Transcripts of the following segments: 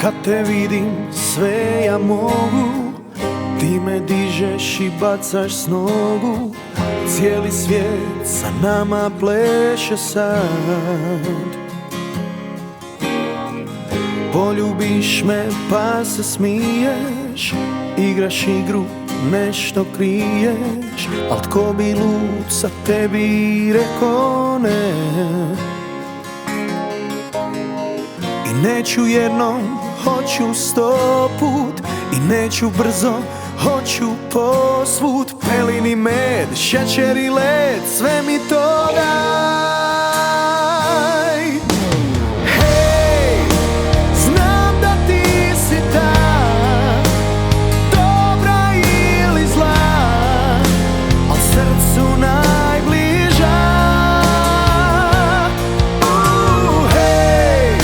Kad te vidim sve ja mogu, ti me dižeš i bacaš s nogu. Cijeli svijet sa nama pleše sad. Poljubiš me pa se smiješ, igraš igru, nešto kriješ. Al tko bi lud sa tebi rekao ne. I neću jednom, hoću 100 put. I neću brzo, hoću posvud. Pelin i med, šećer i led, sve mi to daj. Hej, znam da ti si ta, dobra ili zla, al srcu najbliža. Hej,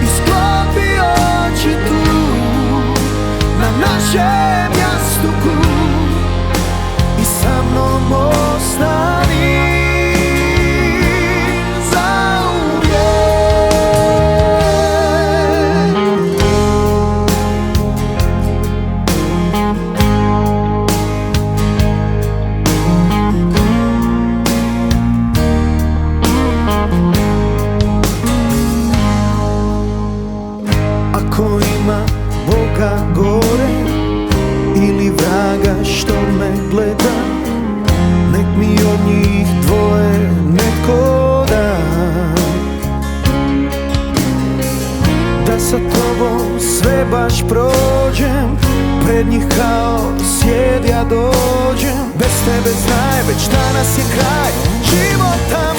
isklopi oči tu, na našem jastuku, i sa mnom ostani zauvijek. Ako ima Boga gore ili vraga što me gleda, nek mi od njih dvoje netko da. Da sa tobom sve baš prođem, pred njih kao sjed ja dođem. Bez tebe znaj, već danas je kraj života